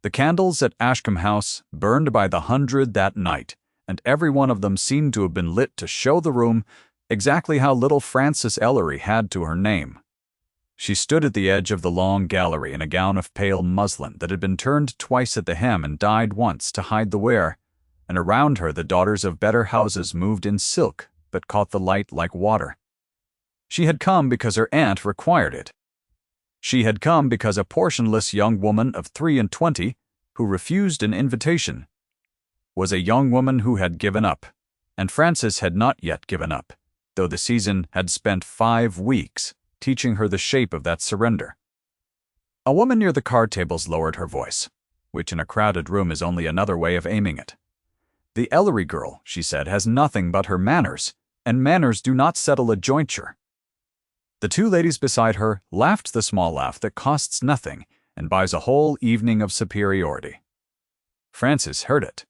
The candles at Ashcombe House burned by the hundred that night, and every one of them seemed to have been lit to show the room exactly how little Frances Ellery had to her name. She stood at the edge of the long gallery in a gown of pale muslin that had been turned twice at the hem and dyed once to hide the wear, and around her the daughters of better houses moved in silk that caught the light like water. She had come because her aunt required it. She had come because a portionless young woman of 23, who refused an invitation, was a young woman who had given up, and Frances had not yet given up, though the season had spent 5 weeks teaching her the shape of that surrender. A woman near the card tables lowered her voice, which in a crowded room is only another way of aiming it. "The Ellery girl," she said, "has nothing but her manners, and manners do not settle a jointure." The 2 ladies beside her laughed the small laugh that costs nothing and buys a whole evening of superiority. Frances heard it.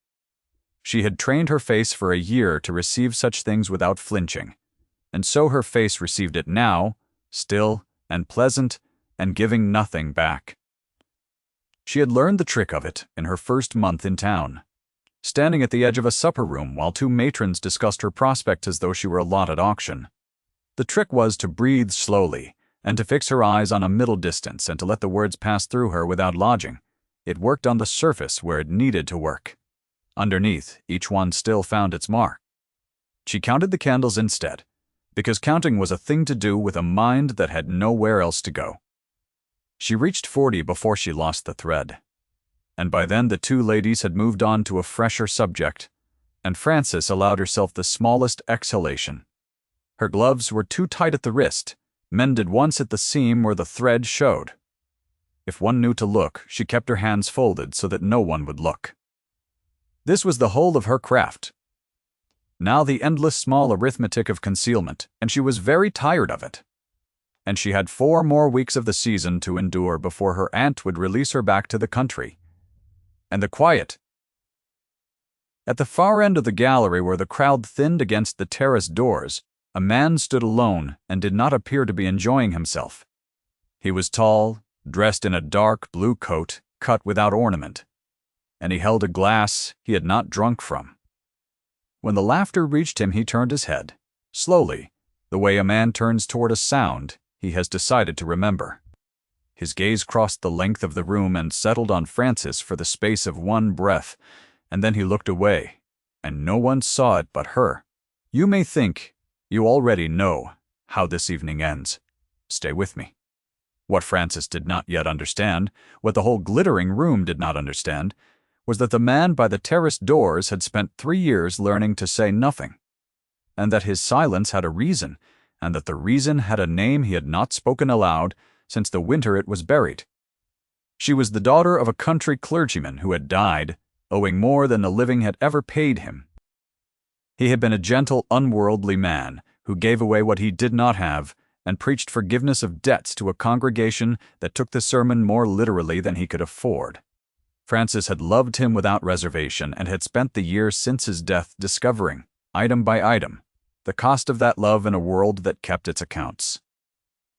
She had trained her face for a year to receive such things without flinching, and so her face received it now, still and pleasant, and giving nothing back. She had learned the trick of it in her first month in town, standing at the edge of a supper room while 2 matrons discussed her prospects as though she were a lot at auction. The trick was to breathe slowly, and to fix her eyes on a middle distance and to let the words pass through her without lodging. It worked on the surface where it needed to work. Underneath, each one still found its mark. She counted the candles instead, because counting was a thing to do with a mind that had nowhere else to go. She reached 40 before she lost the thread, and by then the 2 ladies had moved on to a fresher subject, and Frances allowed herself the smallest exhalation. Her gloves were too tight at the wrist, mended once at the seam where the thread showed. If one knew to look, she kept her hands folded so that no one would look. This was the whole of her craft. Now the endless small arithmetic of concealment, and she was very tired of it. And she had 4 more weeks of the season to endure before her aunt would release her back to the country. And the quiet. At the far end of the gallery where the crowd thinned against the terrace doors, a man stood alone and did not appear to be enjoying himself. He was tall, dressed in a dark blue coat cut without ornament, and he held a glass he had not drunk from. When the laughter reached him, he turned his head, slowly, the way a man turns toward a sound he has decided to remember. His gaze crossed the length of the room and settled on Frances for the space of 1 breath, and then he looked away, and no one saw it but her. You may think you already know how this evening ends. Stay with me. What Frances did not yet understand, what the whole glittering room did not understand, was that the man by the terrace doors had spent 3 years learning to say nothing, and that his silence had a reason, and that the reason had a name he had not spoken aloud since the winter it was buried. She was the daughter of a country clergyman who had died, owing more than the living had ever paid him. He had been a gentle, unworldly man who gave away what he did not have and preached forgiveness of debts to a congregation that took the sermon more literally than he could afford. Frances had loved him without reservation and had spent the years since his death discovering, item by item, the cost of that love in a world that kept its accounts.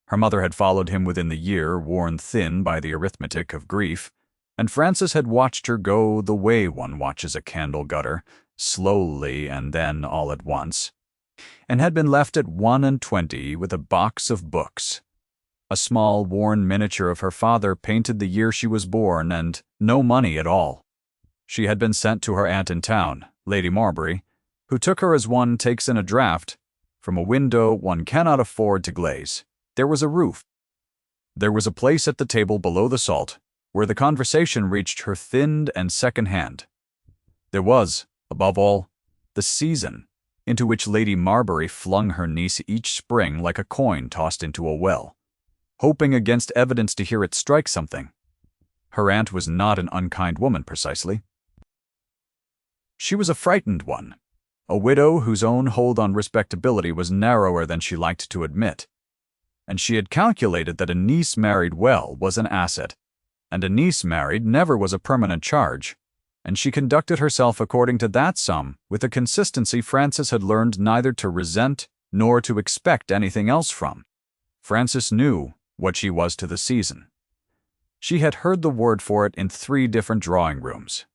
Her mother had followed him within the year, worn thin by the arithmetic of grief, and Frances had watched her go the way one watches a candle gutter, slowly and then all at once, and had been left at 21 with a box of books, a small worn miniature of her father painted the year she was born, and no money at all. She had been sent to her aunt in town, Lady Marbury, who took her as one takes in a draught from a window one cannot afford to glaze. There was a roof. There was a place at the table below the salt where the conversation reached her thinned and second hand. There was, above all, the season into which Lady Marbury flung her niece each spring like a coin tossed into a well, hoping against evidence to hear it strike something. Her aunt was not an unkind woman precisely. She was a frightened one, a widow whose own hold on respectability was narrower than she liked to admit, and she had calculated that a niece married well was an asset, and a niece married never was a permanent charge, and she conducted herself according to that sum with a consistency Frances had learned neither to resent nor to expect anything else from. Frances knew what she was to the season. She had heard the word for it in 3 different drawing rooms.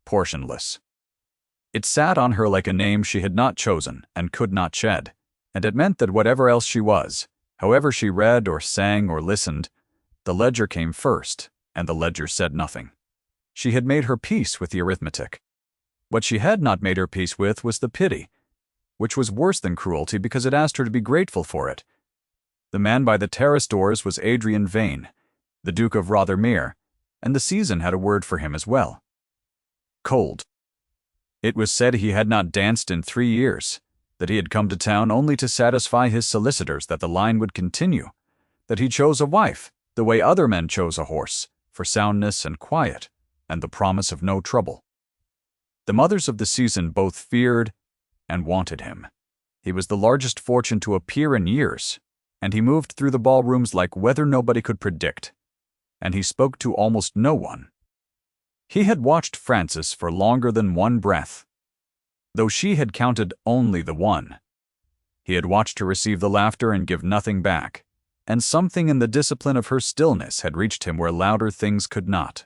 Portionless. It sat on her like a name she had not chosen and could not shed, and it meant that whatever else she was, however she read or sang or listened, the ledger came first, and the ledger said nothing. She had made her peace with the arithmetic. What she had not made her peace with was the pity, which was worse than cruelty because it asked her to be grateful for it. The man by the terrace doors was Adrian Vane, the Duke of Rothermere, and the season had a word for him as well. Cold. It was said he had not danced in 3 years, that he had come to town only to satisfy his solicitors that the line would continue, that he chose a wife, the way other men chose a horse, for soundness and quiet, and the promise of no trouble. The mothers of the season both feared and wanted him. He was the largest fortune to appear in years, and he moved through the ballrooms like weather nobody could predict, and he spoke to almost no one. He had watched Frances for longer than 1 breath, though she had counted only the 1. He had watched her receive the laughter and give nothing back, and something in the discipline of her stillness had reached him where louder things could not.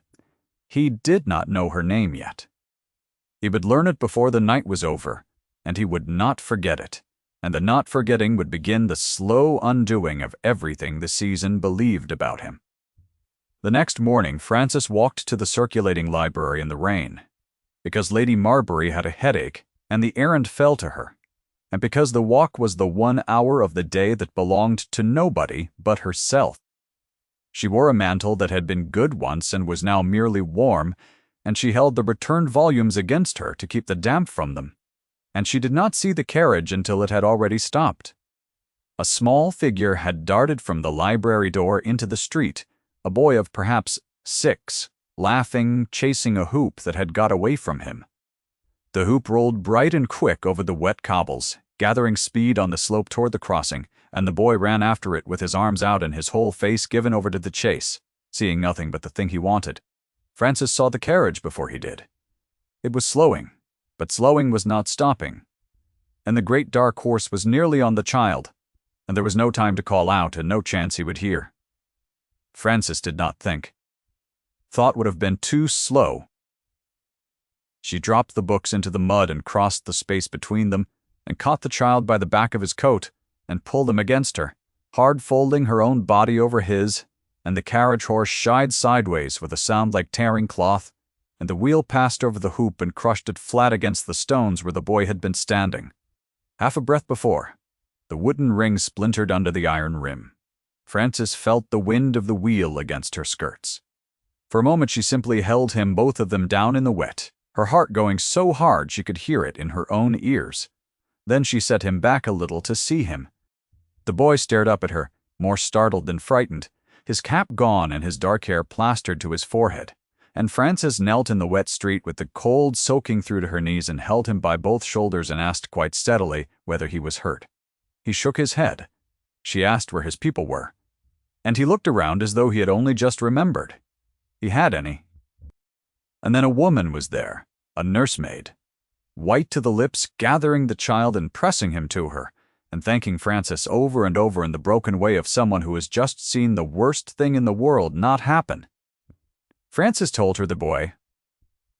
He did not know her name yet. He would learn it before the night was over, and he would not forget it, and the not forgetting would begin the slow undoing of everything the season believed about him. The next morning, Frances walked to the circulating library in the rain, because Lady Marbury had a headache and the errand fell to her, and because the walk was the 1 hour of the day that belonged to nobody but herself. She wore a mantle that had been good once and was now merely warm, and she held the returned volumes against her to keep the damp from them, and she did not see the carriage until it had already stopped. A small figure had darted from the library door into the street, a boy of perhaps 6, laughing, chasing a hoop that had got away from him. The hoop rolled bright and quick over the wet cobbles, gathering speed on the slope toward the crossing, and the boy ran after it with his arms out and his whole face given over to the chase, seeing nothing but the thing he wanted. Frances saw the carriage before he did. It was slowing, but slowing was not stopping, and the great dark horse was nearly on the child, and there was no time to call out and no chance he would hear. Frances did not think. Thought would have been too slow. She dropped the books into the mud and crossed the space between them, and caught the child by the back of his coat and pulled him against her, hard folding her own body over his, and the carriage horse shied sideways with a sound like tearing cloth, and the wheel passed over the hoop and crushed it flat against the stones where the boy had been standing. Half a breath before, the wooden ring splintered under the iron rim. Frances felt the wind of the wheel against her skirts. For a moment she simply held him, both of them, down in the wet, her heart going so hard she could hear it in her own ears. Then she set him back a little to see him. The boy stared up at her, more startled than frightened, his cap gone and his dark hair plastered to his forehead, and Frances knelt in the wet street with the cold soaking through to her knees and held him by both shoulders and asked quite steadily whether he was hurt. He shook his head. She asked where his people were, and he looked around as though he had only just remembered. He had any. And then a woman was there, a nursemaid, white to the lips, gathering the child and pressing him to her, and thanking Frances over and over in the broken way of someone who has just seen the worst thing in the world not happen. Frances told her the boy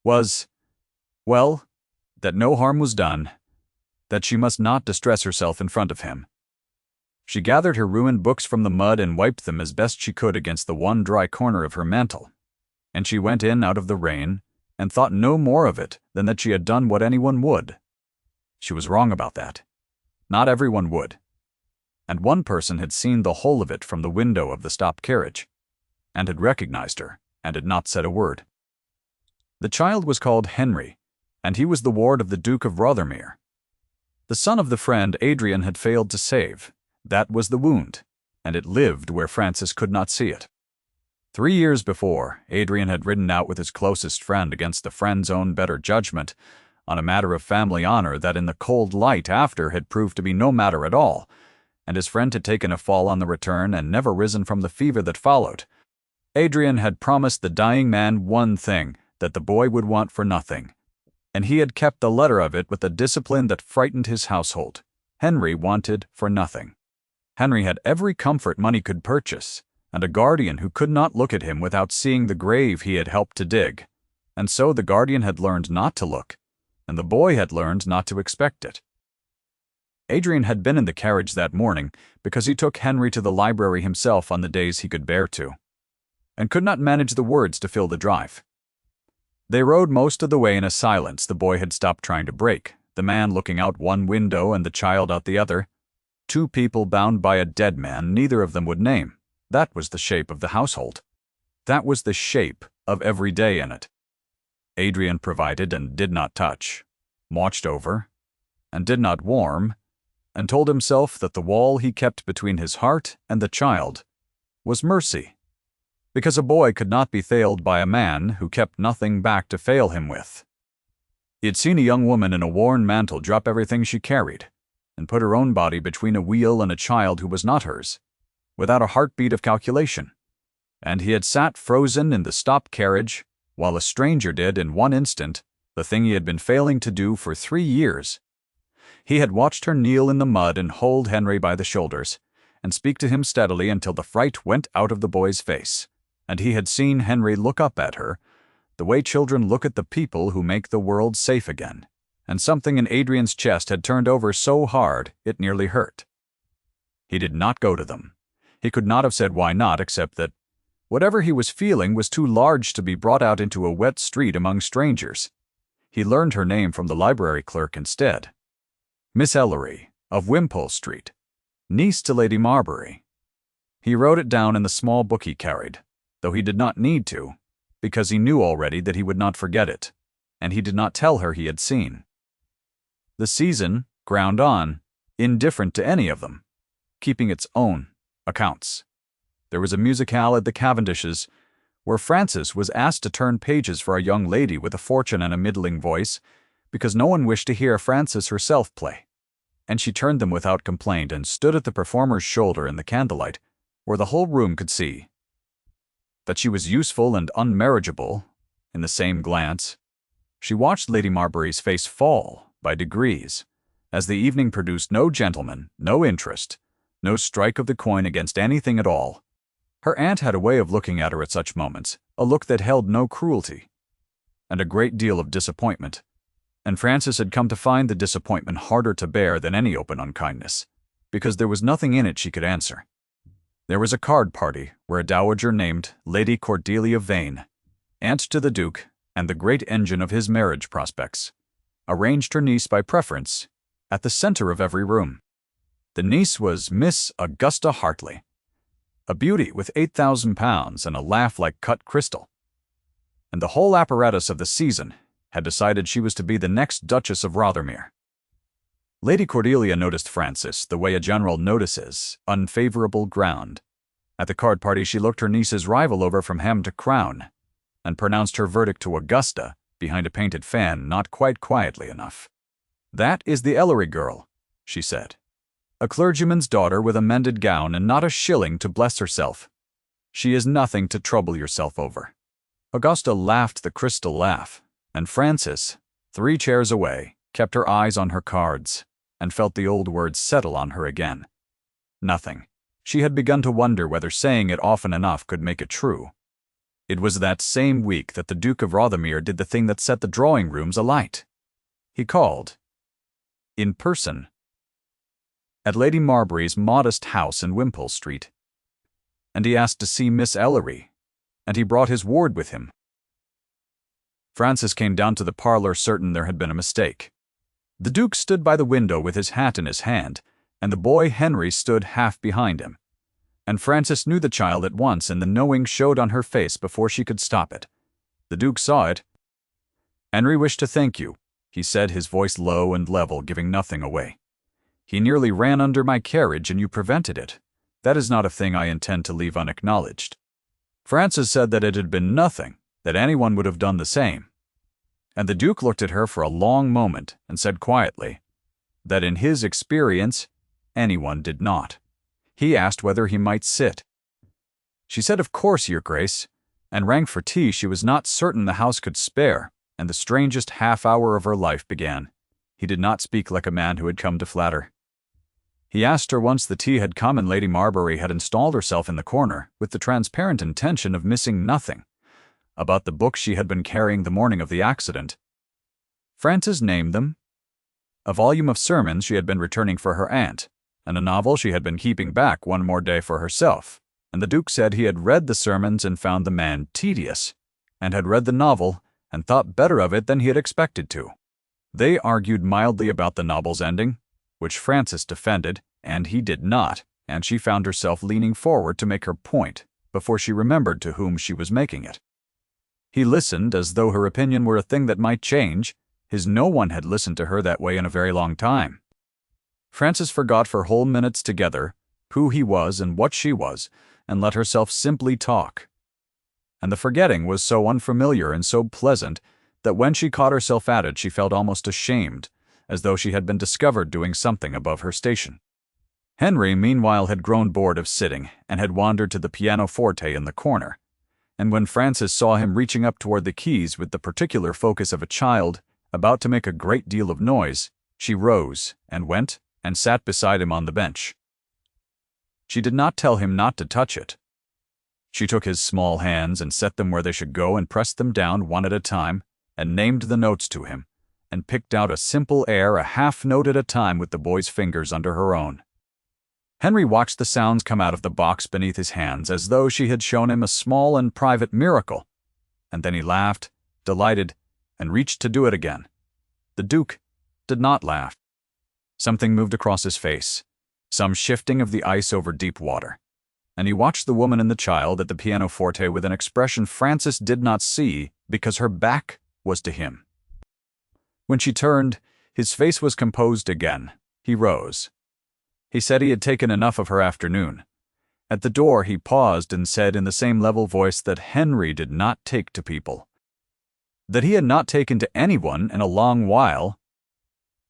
was, well, that no harm was done, that she must not distress herself in front of him. She gathered her ruined books from the mud and wiped them as best she could against the one dry corner of her mantle, and she went in out of the rain and thought no more of it than that she had done what anyone would. She was wrong about that. Not everyone would. And one person had seen the whole of it from the window of the stopped carriage, and had recognized her, and had not said a word. The child was called Henry, and he was the ward of the Duke of Rothermere. The son of the friend Adrian had failed to save. That was the wound, and it lived where Frances could not see it. 3 years before, Adrian had ridden out with his closest friend against the friend's own better judgment, on a matter of family honor that in the cold light after had proved to be no matter at all, and his friend had taken a fall on the return and never risen from the fever that followed. Adrian had promised the dying man one thing, that the boy would want for nothing, and he had kept the letter of it with a discipline that frightened his household. Henry wanted for nothing. Henry had every comfort money could purchase, and a guardian who could not look at him without seeing the grave he had helped to dig. And so the guardian had learned not to look, and the boy had learned not to expect it. Adrian had been in the carriage that morning because he took Henry to the library himself on the days he could bear to, and could not manage the words to fill the drive. They rode most of the way in a silence the boy had stopped trying to break, the man looking out one window and the child out the other. Two people bound by a dead man neither of them would name. That was the shape of the household. That was the shape of every day in it. Adrian provided and did not touch, watched over, and did not warm, and told himself that the wall he kept between his heart and the child was mercy, because a boy could not be failed by a man who kept nothing back to fail him with. He had seen a young woman in a worn mantle drop everything she carried, and put her own body between a wheel and a child who was not hers, without a heartbeat of calculation, and he had sat frozen in the stopped carriage, while a stranger did in one instant the thing he had been failing to do for 3 years. He had watched her kneel in the mud and hold Henry by the shoulders, and speak to him steadily until the fright went out of the boy's face, and he had seen Henry look up at her, the way children look at the people who make the world safe again, and something in Adrian's chest had turned over so hard it nearly hurt. He did not go to them. He could not have said why not, except that whatever he was feeling was too large to be brought out into a wet street among strangers. He learned her name from the library clerk instead. Miss Ellery, of Wimpole Street, niece to Lady Marbury. He wrote it down in the small book he carried, though he did not need to, because he knew already that he would not forget it, and he did not tell her he had seen. The season ground on, indifferent to any of them, keeping its own accounts. There was a musicale at the Cavendishes, where Frances was asked to turn pages for a young lady with a fortune and a middling voice, because no one wished to hear Frances herself play, and she turned them without complaint and stood at the performer's shoulder in the candlelight, where the whole room could see that she was useful and unmarriageable in the same glance. She watched Lady Marbury's face fall by degrees, as the evening produced no gentleman, no interest, no strike of the coin against anything at all. Her aunt had a way of looking at her at such moments, a look that held no cruelty, and a great deal of disappointment, and Frances had come to find the disappointment harder to bear than any open unkindness, because there was nothing in it she could answer. There was a card party where a dowager named Lady Cordelia Vane, aunt to the Duke and the great engine of his marriage prospects, arranged her niece by preference at the center of every room. The niece was Miss Augusta Hartley, a beauty with £8,000 and a laugh like cut crystal, and the whole apparatus of the season had decided she was to be the next Duchess of Rothermere. Lady Cordelia noticed Frances the way a general notices unfavorable ground. At the card party she looked her niece's rival over from hem to crown, and pronounced her verdict to Augusta behind a painted fan not quite quietly enough. "That is the Ellery girl," she said. "A clergyman's daughter with a mended gown and not a shilling to bless herself. She is nothing to trouble yourself over." Augusta laughed the crystal laugh, and Frances, 3 chairs away, kept her eyes on her cards, and felt the old words settle on her again. Nothing. She had begun to wonder whether saying it often enough could make it true. It was that same week that the Duke of Rothermere did the thing that set the drawing-rooms alight. He called, in person, at Lady Marbury's modest house in Wimpole Street, and he asked to see Miss Ellery, and he brought his ward with him. Frances came down to the parlor certain there had been a mistake. The Duke stood by the window with his hat in his hand, and the boy Henry stood half behind him. And Frances knew the child at once, and the knowing showed on her face before she could stop it. The Duke saw it. "Henry wished to thank you," he said, his voice low and level, giving nothing away. "He nearly ran under my carriage, and you prevented it. That is not a thing I intend to leave unacknowledged." Frances said that it had been nothing, that anyone would have done the same. And the Duke looked at her for a long moment and said quietly that in his experience anyone did not. He asked whether he might sit. She said, "Of course, Your Grace," and rang for tea she was not certain the house could spare, and the strangest half-hour of her life began. He did not speak like a man who had come to flatter. He asked her once the tea had come and Lady Marbury had installed herself in the corner with the transparent intention of missing nothing, about the books she had been carrying the morning of the accident. Frances named them: a volume of sermons she had been returning for her aunt, and a novel she had been keeping back one more day for herself, and the Duke said he had read the sermons and found the man tedious, and had read the novel and thought better of it than he had expected to. They argued mildly about the novel's ending, which Frances defended, and he did not, and she found herself leaning forward to make her point before she remembered to whom she was making it. He listened as though her opinion were a thing that might change. No one had listened to her that way in a very long time. Frances forgot for whole minutes together who he was and what she was, and let herself simply talk. And the forgetting was so unfamiliar and so pleasant that when she caught herself at it she felt almost ashamed, as though she had been discovered doing something above her station. Henry, meanwhile, had grown bored of sitting, and had wandered to the pianoforte in the corner, and when Frances saw him reaching up toward the keys with the particular focus of a child about to make a great deal of noise, she rose and went and sat beside him on the bench. She did not tell him not to touch it. She took his small hands and set them where they should go and pressed them down one at a time, and named the notes to him, and picked out a simple air a half note at a time with the boy's fingers under her own. Henry watched the sounds come out of the box beneath his hands as though she had shown him a small and private miracle, and then he laughed, delighted, and reached to do it again. The Duke did not laugh. Something moved across his face, some shifting of the ice over deep water, and he watched the woman and the child at the pianoforte with an expression Frances did not see because her back was to him. When she turned, his face was composed again. He rose. He said he had taken enough of her afternoon. At the door he paused and said in the same level voice that Henry did not take to people, that he had not taken to anyone in a long while.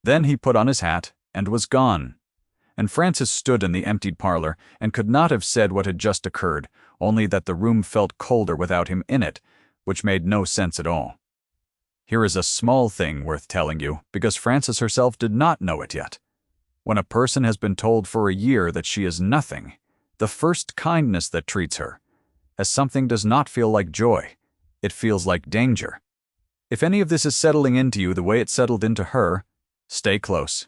Then he put on his hat and was gone, and Frances stood in the emptied parlor and could not have said what had just occurred, only that the room felt colder without him in it, which made no sense at all. Here is a small thing worth telling you, because Frances herself did not know it yet. When a person has been told for a year that she is nothing, the first kindness that treats her, as something does not feel like joy, it feels like danger. If any of this is settling into you the way it settled into her, stay close.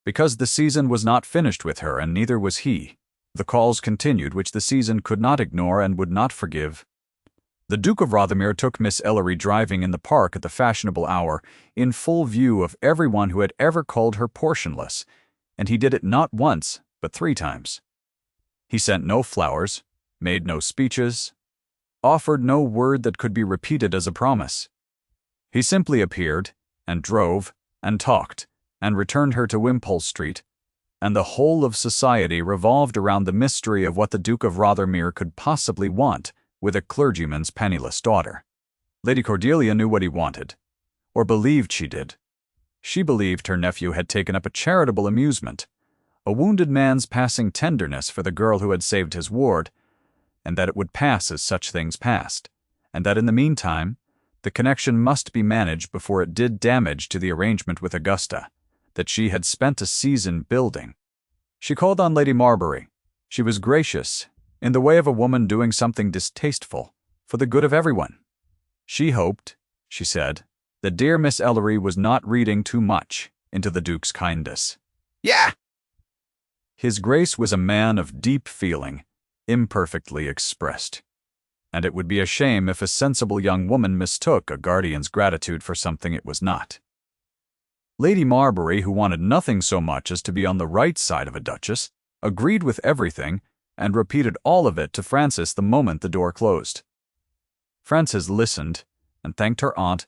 Because the season was not finished with her, and neither was he. The calls continued which the season could not ignore and would not forgive. The Duke of Rothermere took Miss Ellery driving in the park at the fashionable hour, in full view of everyone who had ever called her Portionless, and he did it not once, but 3 times. He sent no flowers, made no speeches, offered no word that could be repeated as a promise. He simply appeared, and drove, and talked, and returned her to Wimpole Street, and the whole of society revolved around the mystery of what the Duke of Rothermere could possibly want with a clergyman's penniless daughter. Lady Cordelia knew what he wanted, or believed she did. She believed her nephew had taken up a charitable amusement, a wounded man's passing tenderness for the girl who had saved his ward, and that it would pass as such things passed, and that in the meantime the connection must be managed before it did damage to the arrangement with Augusta, that she had spent a season building. She called on Lady Marbury. She was gracious, in the way of a woman doing something distasteful, for the good of everyone. She hoped, she said, that dear Miss Ellery was not reading too much into the Duke's kindness. Yeah! His Grace was a man of deep feeling, imperfectly expressed, and it would be a shame if a sensible young woman mistook a guardian's gratitude for something it was not. Lady Marbury, who wanted nothing so much as to be on the right side of a duchess, agreed with everything, and repeated all of it to Frances the moment the door closed. Frances listened, and thanked her aunt,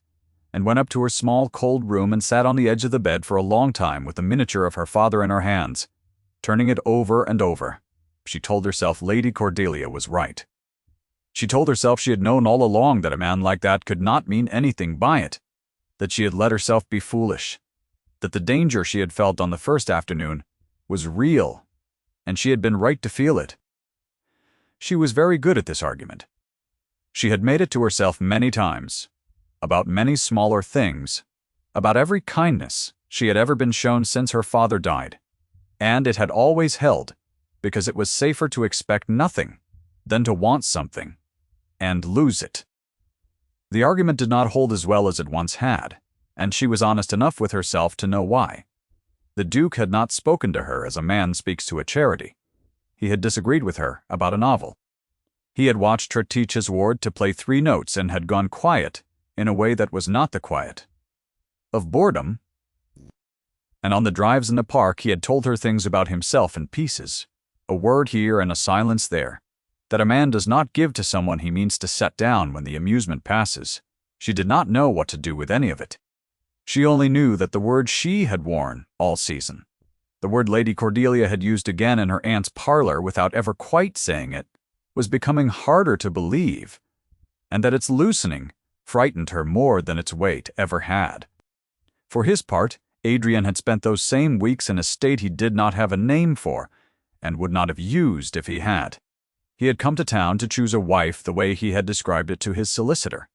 and went up to her small cold room and sat on the edge of the bed for a long time with the miniature of her father in her hands, turning it over and over. She told herself Lady Cordelia was right. She told herself she had known all along that a man like that could not mean anything by it, that she had let herself be foolish, that the danger she had felt on the first afternoon was real, and she had been right to feel it. She was very good at this argument. She had made it to herself many times, about many smaller things, about every kindness she had ever been shown since her father died, and it had always held, because it was safer to expect nothing than to want something and lose it. The argument did not hold as well as it once had, and she was honest enough with herself to know why. The Duke had not spoken to her as a man speaks to a charity. He had disagreed with her about a novel. He had watched her teach his ward to play 3 notes and had gone quiet in a way that was not the quiet of boredom. And on the drives in the park he had told her things about himself in pieces, a word here and a silence there, that a man does not give to someone he means to set down when the amusement passes. She did not know what to do with any of it. She only knew that the word she had worn all season, the word Lady Cordelia had used again in her aunt's parlor without ever quite saying it, was becoming harder to believe, and that its loosening frightened her more than its weight ever had. For his part, Adrian had spent those same weeks in a state he did not have a name for, and would not have used if he had. He had come to town to choose a wife the way he had described it to his solicitor,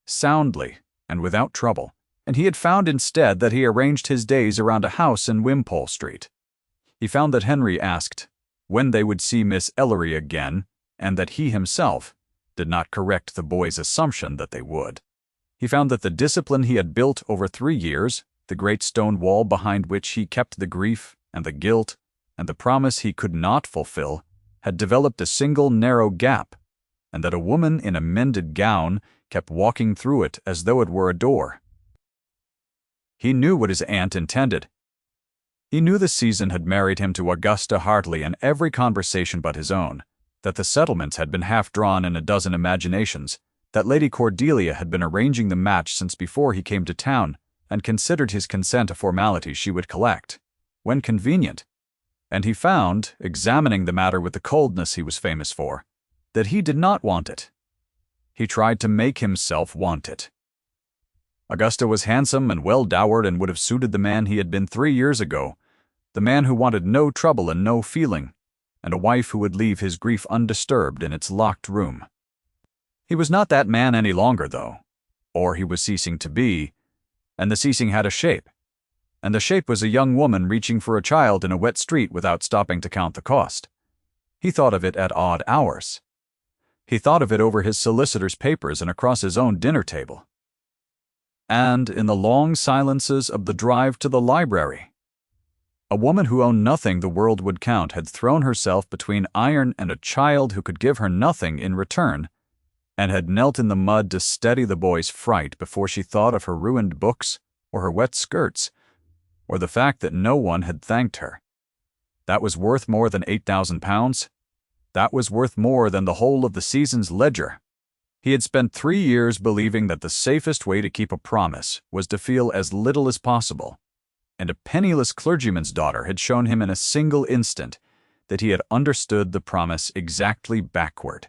soundly and without trouble, and he had found instead that he arranged his days around a house in Wimpole Street. He found that Henry asked when they would see Miss Ellery again, and that he himself did not correct the boy's assumption that they would. He found that the discipline he had built over 3 years, the great stone wall behind which he kept the grief and the guilt and the promise he could not fulfill, had developed a single narrow gap, and that a woman in a mended gown kept walking through it as though it were a door. He knew what his aunt intended. He knew the season had married him to Augusta Hartley in every conversation but his own, that the settlements had been half drawn in a dozen imaginations, that Lady Cordelia had been arranging the match since before he came to town, and considered his consent a formality she would collect, when convenient. And he found, examining the matter with the coldness he was famous for, that he did not want it. He tried to make himself want it. Augusta was handsome and well-dowered and would have suited the man he had been 3 years ago, the man who wanted no trouble and no feeling, and a wife who would leave his grief undisturbed in its locked room. He was not that man any longer, though, or he was ceasing to be, and the ceasing had a shape, and the shape was a young woman reaching for a child in a wet street without stopping to count the cost. He thought of it at odd hours. He thought of it over his solicitor's papers and across his own dinner table. And in the long silences of the drive to the library. A woman who owned nothing the world would count had thrown herself between iron and a child who could give her nothing in return, and had knelt in the mud to steady the boy's fright before she thought of her ruined books or her wet skirts, or the fact that no one had thanked her. That was worth more than £8,000. That was worth more than the whole of the season's ledger. He had spent 3 years believing that the safest way to keep a promise was to feel as little as possible, and a penniless clergyman's daughter had shown him in a single instant that he had understood the promise exactly backward.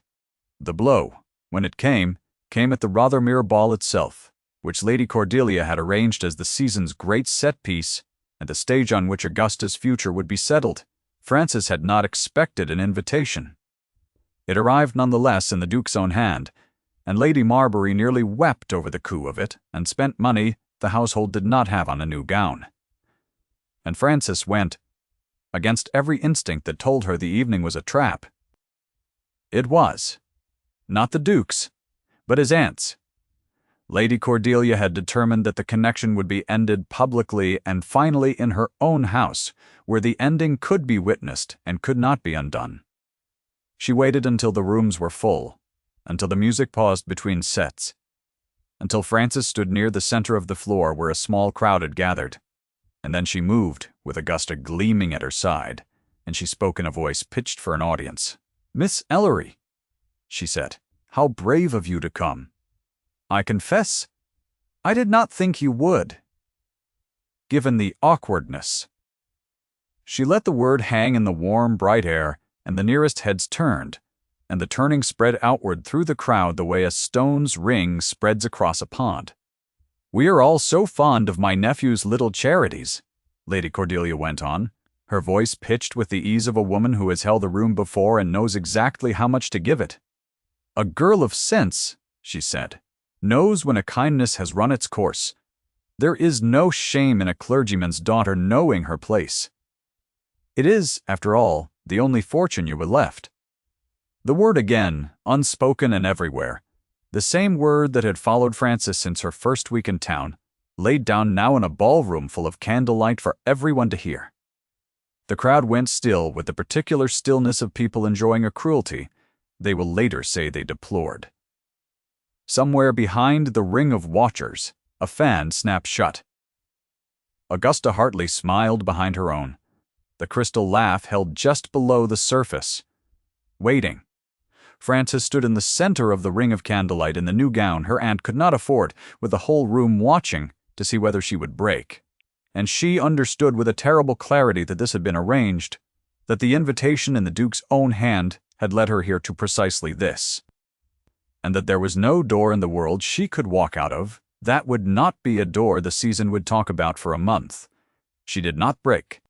The blow, when it came at the Rothermere ball itself, which Lady Cordelia had arranged as the season's great set-piece and the stage on which Augusta's future would be settled. Francis had not expected an invitation. It arrived nonetheless in the Duke's own hand, and Lady Marbury nearly wept over the coup of it and spent money the household did not have on a new gown. And Francis went, against every instinct that told her the evening was a trap. It was. Not the Duke's, but his aunt's. Lady Cordelia had determined that the connection would be ended publicly and finally in her own house, where the ending could be witnessed and could not be undone. She waited until the rooms were full, until the music paused between sets, until Francis stood near the center of the floor where a small crowd had gathered, and then she moved, with Augusta gleaming at her side, and she spoke in a voice pitched for an audience. "Miss Ellery," she said, "how brave of you to come. I confess, I did not think you would, given the awkwardness." She let the word hang in the warm, bright air, and the nearest heads turned, and the turning spread outward through the crowd the way a stone's ring spreads across a pond. "We are all so fond of my nephew's little charities," Lady Cordelia went on, her voice pitched with the ease of a woman who has held a room before and knows exactly how much to give it. "A girl of sense," she said, "knows when a kindness has run its course. There is no shame in a clergyman's daughter knowing her place." It is, after all, the only fortune you were left. The word again, unspoken and everywhere, the same word that had followed Frances since her first week in town, laid down now in a ballroom full of candlelight for everyone to hear. The crowd went still with the particular stillness of people enjoying a cruelty they will later say they deplored. Somewhere behind the ring of watchers, a fan snapped shut. Augusta Hartley smiled behind her own, the crystal laugh held just below the surface. Waiting. Frances stood in the center of the ring of candlelight in the new gown her aunt could not afford, with the whole room watching to see whether she would break. And she understood with a terrible clarity that this had been arranged, that the invitation in the Duke's own hand had led her here to precisely this, and that there was no door in the world she could walk out of that would not be a door the season would talk about for a month. She did not break.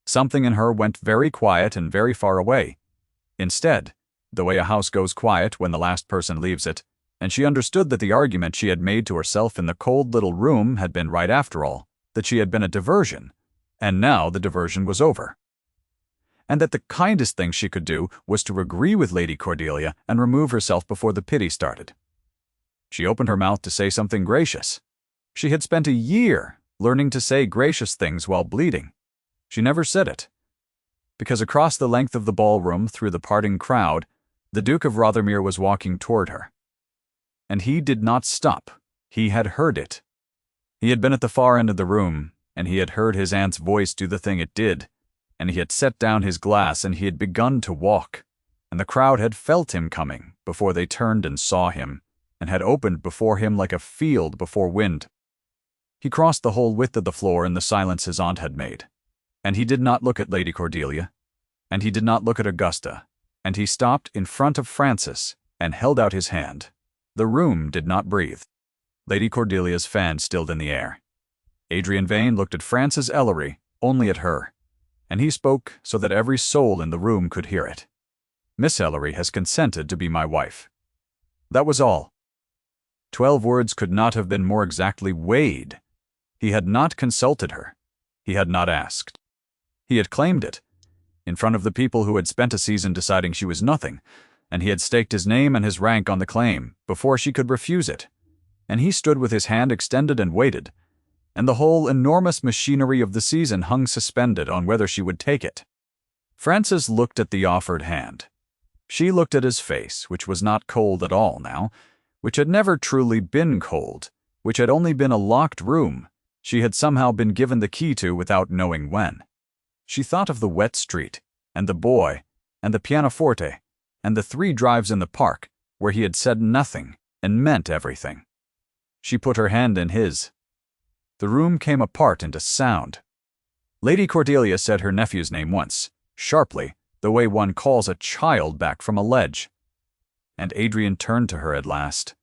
Something in her went very quiet and very far away. Instead, the way a house goes quiet when the last person leaves it, and she understood that the argument she had made to herself in the cold little room had been right after all, that she had been a diversion, and now the diversion was over. And that the kindest thing she could do was to agree with Lady Cordelia and remove herself before the pity started. She opened her mouth to say something gracious. She had spent a year learning to say gracious things while bleeding. She never said it, because across the length of the ballroom through the parting crowd, the Duke of Rothermere was walking toward her. And he did not stop. He had heard it. He had been at the far end of the room, and he had heard his aunt's voice do the thing it did, and he had set down his glass and he had begun to walk, and the crowd had felt him coming before they turned and saw him, and had opened before him like a field before wind. He crossed the whole width of the floor in the silence his aunt had made, and he did not look at Lady Cordelia, and he did not look at Augusta, and he stopped in front of Frances and held out his hand. The room did not breathe. Lady Cordelia's fan stilled in the air. Adrian Vane looked at Frances Ellery, only at her, and he spoke so that every soul in the room could hear it. Miss Ellery has consented to be my wife. That was all. 12 words could not have been more exactly weighed. He had not consulted her. He had not asked. He had claimed it, in front of the people who had spent a season deciding she was nothing, and he had staked his name and his rank on the claim before she could refuse it. And he stood with his hand extended and waited, and the whole enormous machinery of the season hung suspended on whether she would take it. Frances looked at the offered hand. She looked at his face, which was not cold at all now, which had never truly been cold, which had only been a locked room she had somehow been given the key to without knowing when. She thought of the wet street, and the boy, and the pianoforte, and the 3 drives in the park, where he had said nothing and meant everything. She put her hand in his. The room came apart into sound. Lady Cordelia said her nephew's name once, sharply, the way one calls a child back from a ledge. And Adrian turned to her at last.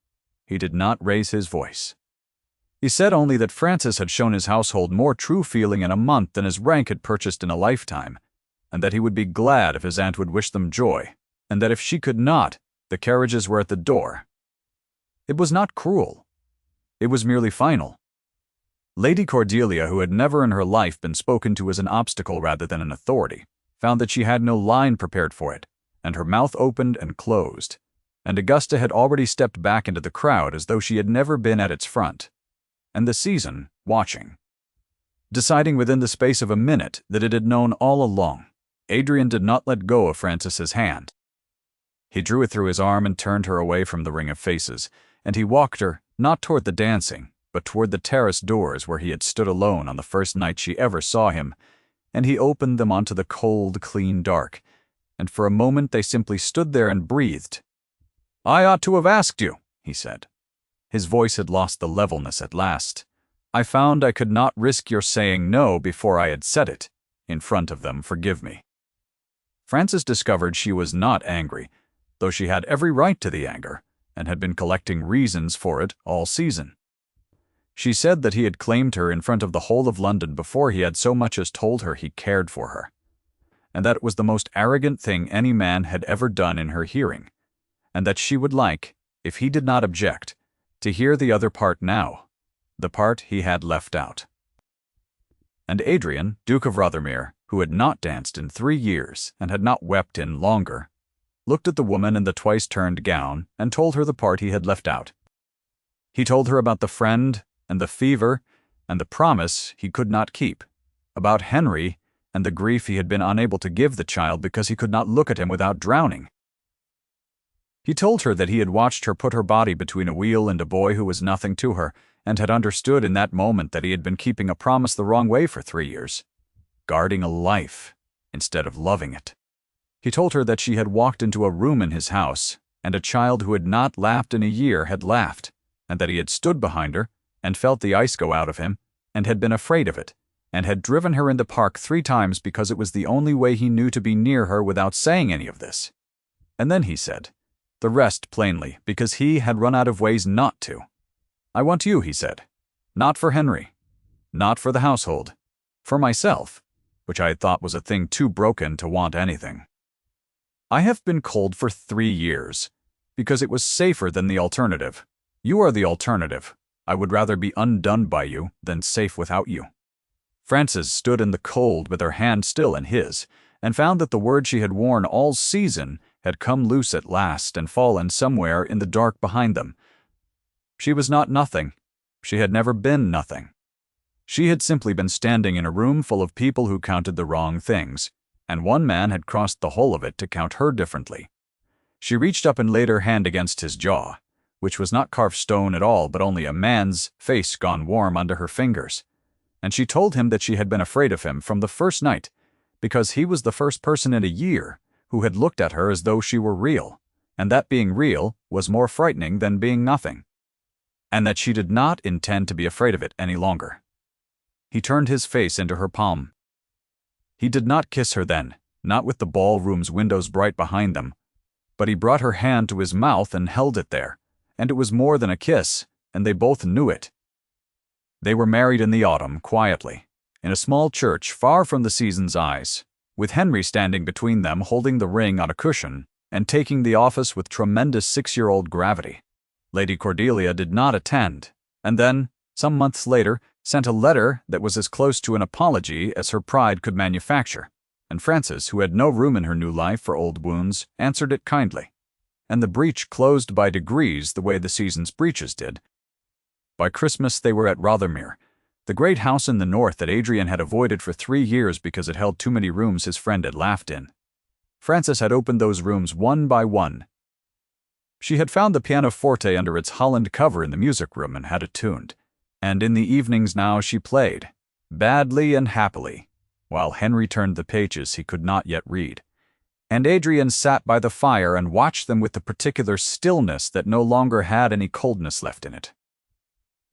He did not raise his voice. He said only that Frances had shown his household more true feeling in a month than his rank had purchased in a lifetime, and that he would be glad if his aunt would wish them joy, and that if she could not, the carriages were at the door. It was not cruel. It was merely final. Lady Cordelia, who had never in her life been spoken to as an obstacle rather than an authority, found that she had no line prepared for it, and her mouth opened and closed, and Augusta had already stepped back into the crowd as though she had never been at its front, and the season watching. Deciding within the space of a minute that it had known all along, Adrian did not let go of Frances's hand. He drew it through his arm and turned her away from the ring of faces, and he walked her, not toward the dancing, but toward the terrace doors where he had stood alone on the first night she ever saw him, and he opened them onto the cold, clean dark, and for a moment they simply stood there and breathed. "I ought to have asked you," he said. His voice had lost the levelness at last. "I found I could not risk your saying no before I had said it. In front of them, forgive me." Frances discovered she was not angry, though she had every right to the anger, and had been collecting reasons for it all season. She said that he had claimed her in front of the whole of London before he had so much as told her he cared for her, and that it was the most arrogant thing any man had ever done in her hearing, and that she would like, if he did not object, to hear the other part now, the part he had left out. And Adrian, Duke of Rothermere, who had not danced in 3 years and had not wept in longer, looked at the woman in the twice-turned gown and told her the part he had left out. He told her about the friend and the fever and the promise he could not keep, about Henry and the grief he had been unable to give the child because he could not look at him without drowning. He told her that he had watched her put her body between a wheel and a boy who was nothing to her, and had understood in that moment that he had been keeping a promise the wrong way for 3 years, guarding a life instead of loving it. He told her that she had walked into a room in his house, and a child who had not laughed in a year had laughed, and that he had stood behind her and felt the ice go out of him, and had been afraid of it, and had driven her in the park 3 times because it was the only way he knew to be near her without saying any of this. And then he said the rest plainly, because he had run out of ways not to. "I want you," he said. "Not for Henry. Not for the household. For myself," which I had thought was a thing too broken to want anything. "I have been cold for 3 years, because it was safer than the alternative. You are the alternative. I would rather be undone by you than safe without you." Frances stood in the cold with her hand still in his, and found that the word she had worn all season had come loose at last and fallen somewhere in the dark behind them. She was not nothing. She had never been nothing. She had simply been standing in a room full of people who counted the wrong things, and one man had crossed the whole of it to count her differently. She reached up and laid her hand against his jaw, which was not carved stone at all but only a man's face gone warm under her fingers, and she told him that she had been afraid of him from the first night, because he was the first person in a year who had looked at her as though she were real, and that being real was more frightening than being nothing, and that she did not intend to be afraid of it any longer. He turned his face into her palm. He did not kiss her then, not with the ballroom's windows bright behind them, but he brought her hand to his mouth and held it there, and it was more than a kiss, and they both knew it. They were married in the autumn, quietly, in a small church far from the season's eyes, with Henry standing between them holding the ring on a cushion and taking the office with tremendous 6-year-old gravity. Lady Cordelia did not attend, and then, some months later, sent a letter that was as close to an apology as her pride could manufacture, and Frances, who had no room in her new life for old wounds, answered it kindly, and the breach closed by degrees the way the season's breaches did. By Christmas they were at Rothermere, the great house in the north that Adrian had avoided for 3 years because it held too many rooms his friend had laughed in. Frances had opened those rooms one by one. She had found the pianoforte under its holland cover in the music room and had it tuned, and in the evenings now she played, badly and happily, while Henry turned the pages he could not yet read, and Adrian sat by the fire and watched them with the particular stillness that no longer had any coldness left in it.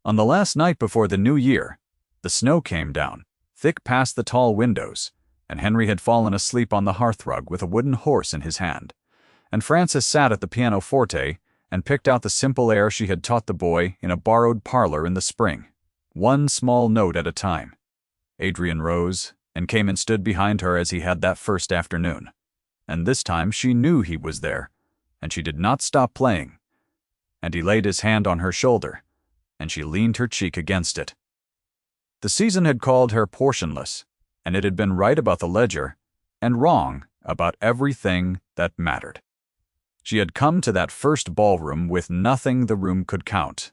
On the last night before the New Year, the snow came down, thick past the tall windows, and Henry had fallen asleep on the hearthrug with a wooden horse in his hand, and Frances sat at the pianoforte and picked out the simple air she had taught the boy in a borrowed parlor in the spring, one small note at a time. Adrian rose and came and stood behind her as he had that first afternoon, and this time she knew he was there, and she did not stop playing, and he laid his hand on her shoulder, and she leaned her cheek against it. The season had called her Portionless, and it had been right about the ledger, and wrong about everything that mattered. She had come to that first ballroom with nothing the room could count,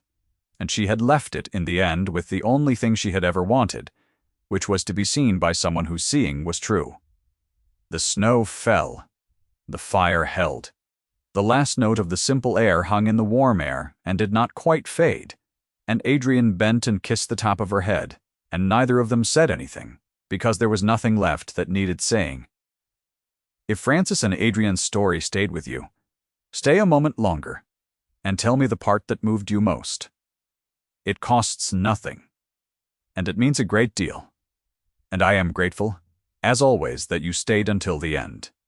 and she had left it in the end with the only thing she had ever wanted, which was to be seen by someone whose seeing was true. The snow fell. The fire held. The last note of the simple air hung in the warm air and did not quite fade, and Adrian bent and kissed the top of her head, and neither of them said anything, because there was nothing left that needed saying. If Frances and Adrian's story stayed with you, stay a moment longer, and tell me the part that moved you most. It costs nothing, and it means a great deal, and I am grateful, as always, that you stayed until the end.